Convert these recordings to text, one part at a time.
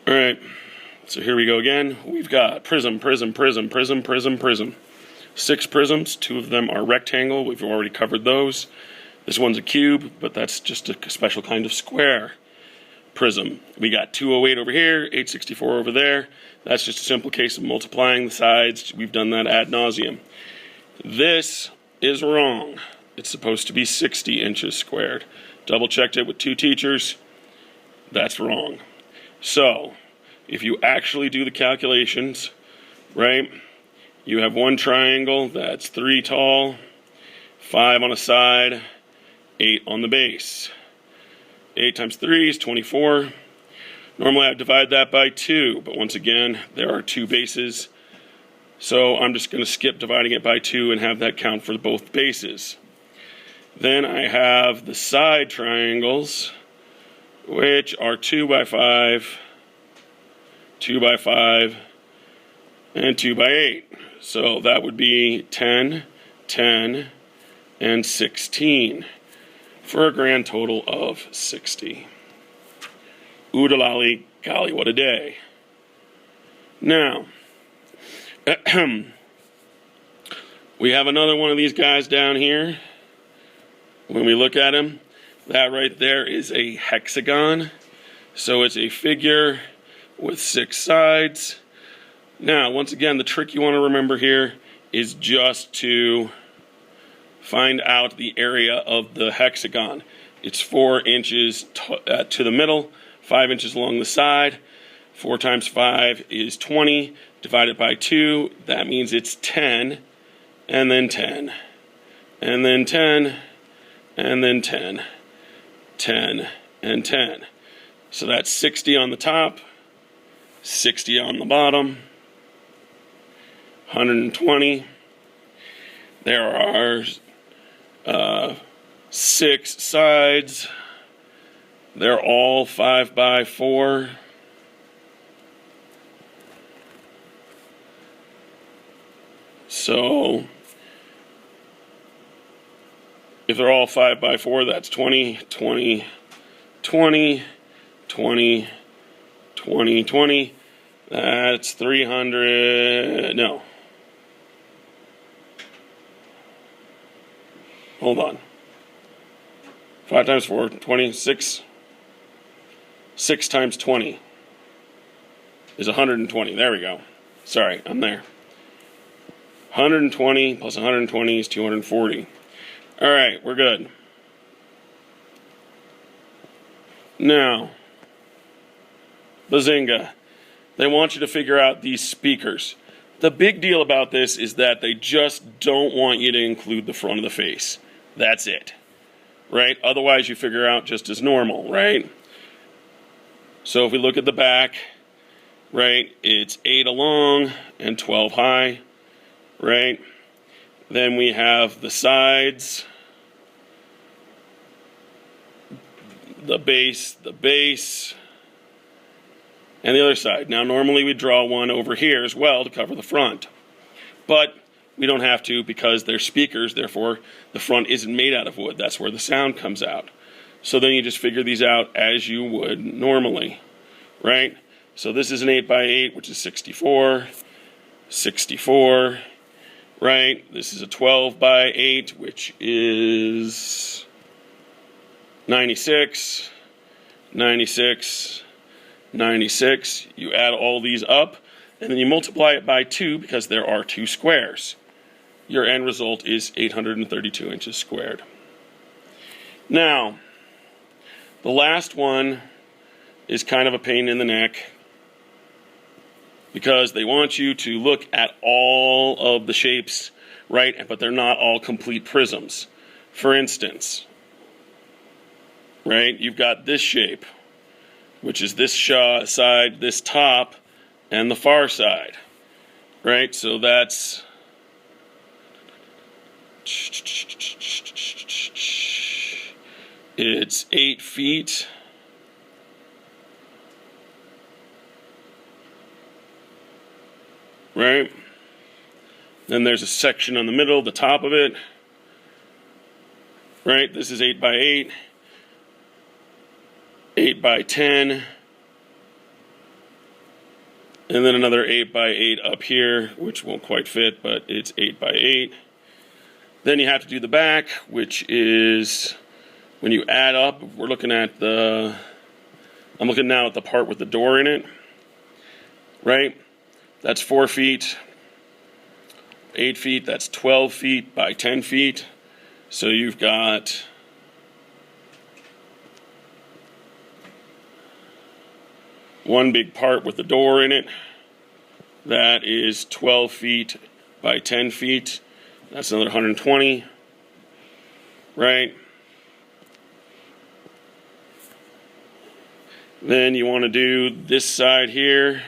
All right, so here we go again. We've got prism, prism, prism, prism, prism, prism. 6 prisms, 2 of them are rectangle. We've already covered those. This one's a cube, but that's just a special kind of square prism. We got 208 over here, 864 over there. That's just a simple case of multiplying the sides. We've done that ad nauseum. This is wrong. It's supposed to be 60 inches squared. Double checked it with 2 teachers. That's wrong. So, if you actually do the calculations, right, you have one triangle that's 3 tall, 5 on a side, 8 on the base. 8 times 3 is 24. Normally I'd divide that by 2, but once again, there are 2 bases. So I'm just going to skip dividing it by 2 and have that count for both bases. Then I have the side triangles, which are 2 by 5, 2 by 5, and 2 by 8. So that would be 10, 10, and 16, for a grand total of 60. Oodalali, golly, what a day. Now, we have another one of these guys down here. When we look at him, that right there is a hexagon. So it's a figure with 6 sides. Now, once again, the trick you want to remember here is just to find out the area of the hexagon. It's 4 inches to the middle, 5 inches along the side. 4 times 5 is 20. Divided by 2, that means it's 10, and then 10, and then 10, and then 10, 10, and 10. So that's 60 on the top, 60 on the bottom, 120. There are 6 sides. They're all 5 by 4. So if they're all 5 by 4, that's 20, 20, 20, 20, 20, 20. That's 300. No. Hold on. 5 times 4, 26. 6 times 20 is 120. There we go. Sorry, I'm there. 120 plus 120 is 240. All right, we're good. Now, bazinga. They want you to figure out these speakers. The big deal about this is that they just don't want you to include the front of the face. That's it. Right? Otherwise, you figure out just as normal, right? So if we look at the back, right, it's 8 long and 12 high, right? Then we have the sides, the base, and the other side. Now, normally we draw one over here as well to cover the front, but we don't have to because they're speakers, therefore the front isn't made out of wood. That's where the sound comes out. So then you just figure these out as you would normally, right? So this is an 8 by 8, which is 64, 64, right? This is a 12 by 8, which is 96, 96, 96. You add all these up, and then you multiply it by 2 because there are 2 squares. Your end result is 832 inches squared. Now, the last one is kind of a pain in the neck because they want you to look at all of the shapes, right? But they're not all complete prisms. For instance, right, you've got this shape, which is this side, this top, and the far side, right? So that's it's 8 feet. Right? Then there's a section on the middle, the top of it. Right? This is 8 by 8. 8 by 10. And then another 8 by 8 up here, which won't quite fit, but it's 8 by 8. Then you have to do the back, which is when you add up, we're looking at the, I'm looking now at the part with the door in it, right? That's 4 feet, 8 feet, that's 12 feet by 10 feet. So you've got one big part with the door in it. That is 12 feet by 10 feet. That's another 120, right? Then you want to do this side here,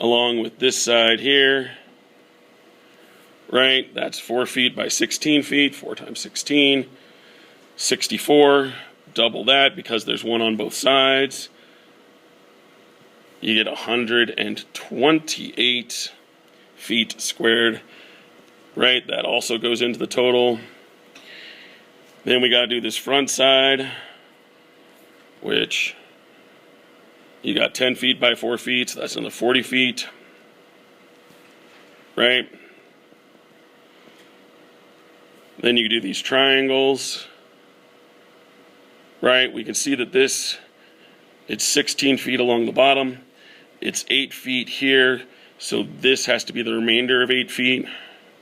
along with this side here, right? That's 4 feet by 16 feet, 4 times 16, 64. Double that because there's one on both sides. You get 128 feet squared, right? That also goes into the total. Then we got to do this front side, which you got 10 feet by 4 feet, so that's another 40 feet, right? Then you do these triangles, right? We can see that this, it's 16 feet along the bottom. It's 8 feet here, so this has to be the remainder of 8 feet,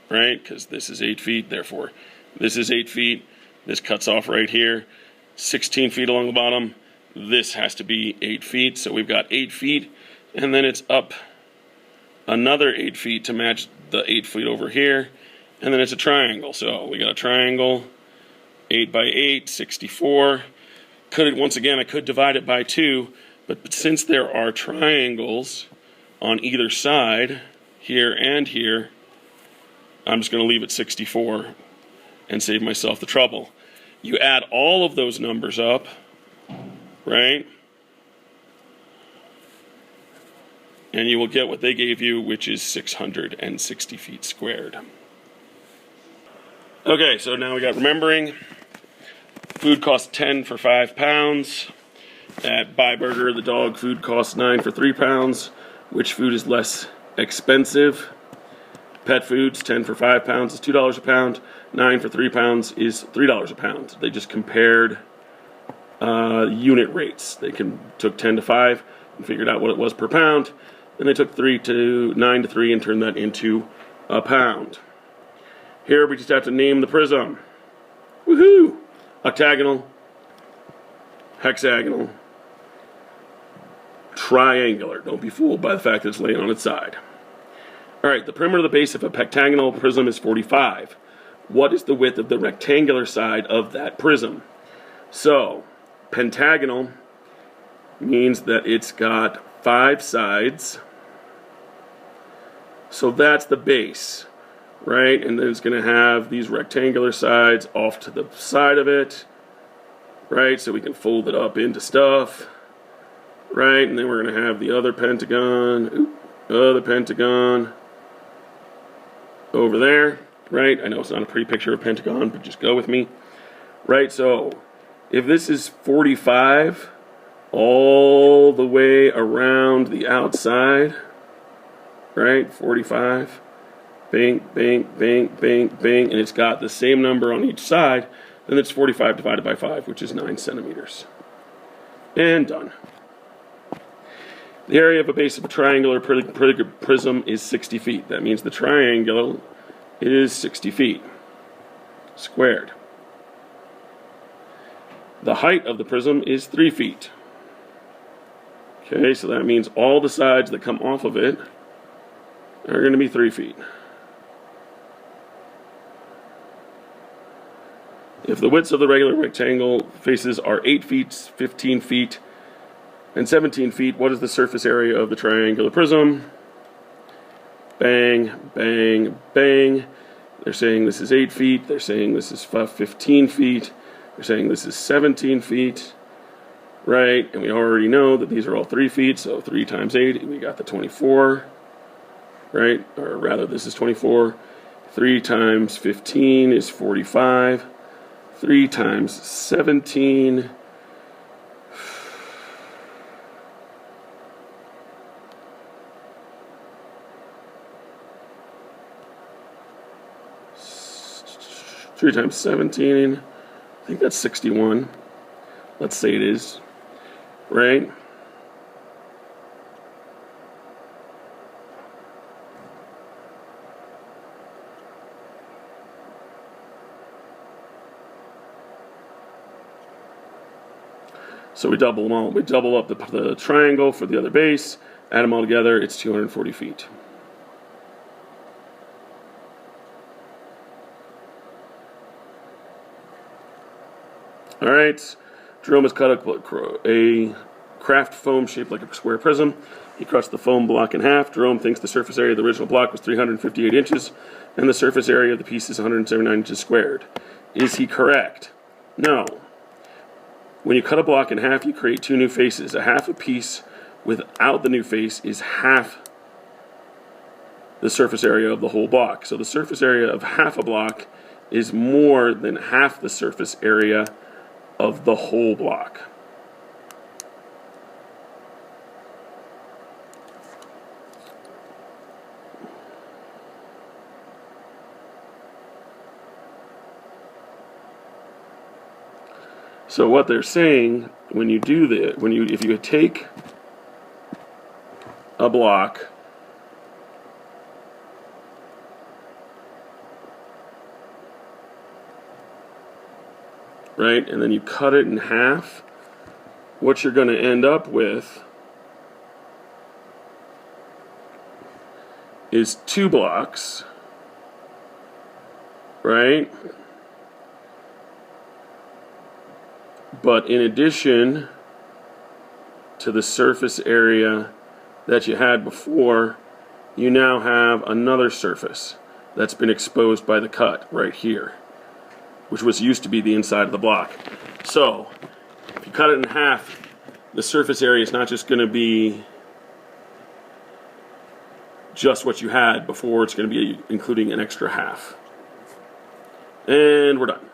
right? Because this is 8 feet, therefore this is 8 feet. This cuts off right here. 16 feet along the bottom. This has to be 8 feet, so we've got 8 feet, and then it's up another 8 feet to match the 8 feet over here, and then it's a triangle. So we got a triangle, 8 by 8, 64. Once again, I could divide it by 2, but since there are triangles on either side, here and here, I'm just going to leave it 64 and save myself the trouble. You add all of those numbers up, right? And you will get what they gave you, which is 660 feet squared. Okay, so now we got remembering. Food costs 10 for 5 pounds. At Buy Burger, the dog food costs 9 for 3 pounds. Which food is less expensive? Pet foods, 10 for 5 pounds is $2 a pound. 9 for 3 pounds is $3 a pound. They just compared unit rates. They took 10 to 5 and figured out what it was per pound. Then they took 9 to 3 and turned that into a pound. Here we just have to name the prism. Woohoo! Octagonal, hexagonal, triangular. Don't be fooled by the fact that it's laying on its side. All right, the perimeter of the base of a pentagonal prism is 45. What is the width of the rectangular side of that prism? So, pentagonal means that it's got 5 sides. So that's the base, right? And then it's going to have these rectangular sides off to the side of it, right? So we can fold it up into stuff, right? And then we're going to have the other pentagon, over there, right? I know it's not a pretty picture of a pentagon, but just go with me, right? So if this is 45 all the way around the outside, right? 45, bing, bing, bing, bing, bing, and it's got the same number on each side, then it's 45 divided by 5, which is 9 centimeters. And done. The area of a base of a triangular prism is 60 feet. That means the triangle is 60 feet squared. The height of the prism is 3 feet. Okay, so that means all the sides that come off of it are going to be 3 feet. If the widths of the regular rectangle faces are 8 feet, 15 feet, and 17 feet, what is the surface area of the triangular prism? Bang, bang, bang. They're saying this is 8 feet. They're saying this is 15 feet. They're saying this is 17 feet. Right? And we already know that these are all 3 feet, so 3 times 8, we got the 24. Right? Or rather, this is 24. 3 times 15 is 45. 3 times 17... 3 times 17, I think that's 61. Let's say it is, right? So we double them all. We double up the triangle for the other base, add them all together, it's 240 feet. All right, Jerome has cut a craft foam shaped like a square prism. He cuts the foam block in half. Jerome thinks the surface area of the original block was 358 inches, and the surface area of the piece is 179 inches squared. Is he correct? No. When you cut a block in half, you create 2 new faces. A half a piece without the new face is half the surface area of the whole block. So the surface area of half a block is more than half the surface area of the whole block. So what they're saying when you do that, if you take a block right, and then you cut it in half, what you're going to end up with is 2 blocks, right? But in addition to the surface area that you had before, you now have another surface that's been exposed by the cut right here, which was used to be the inside of the block. So if you cut it in half, the surface area is not just going to be just what you had before, it's going to be including an extra half. And we're done.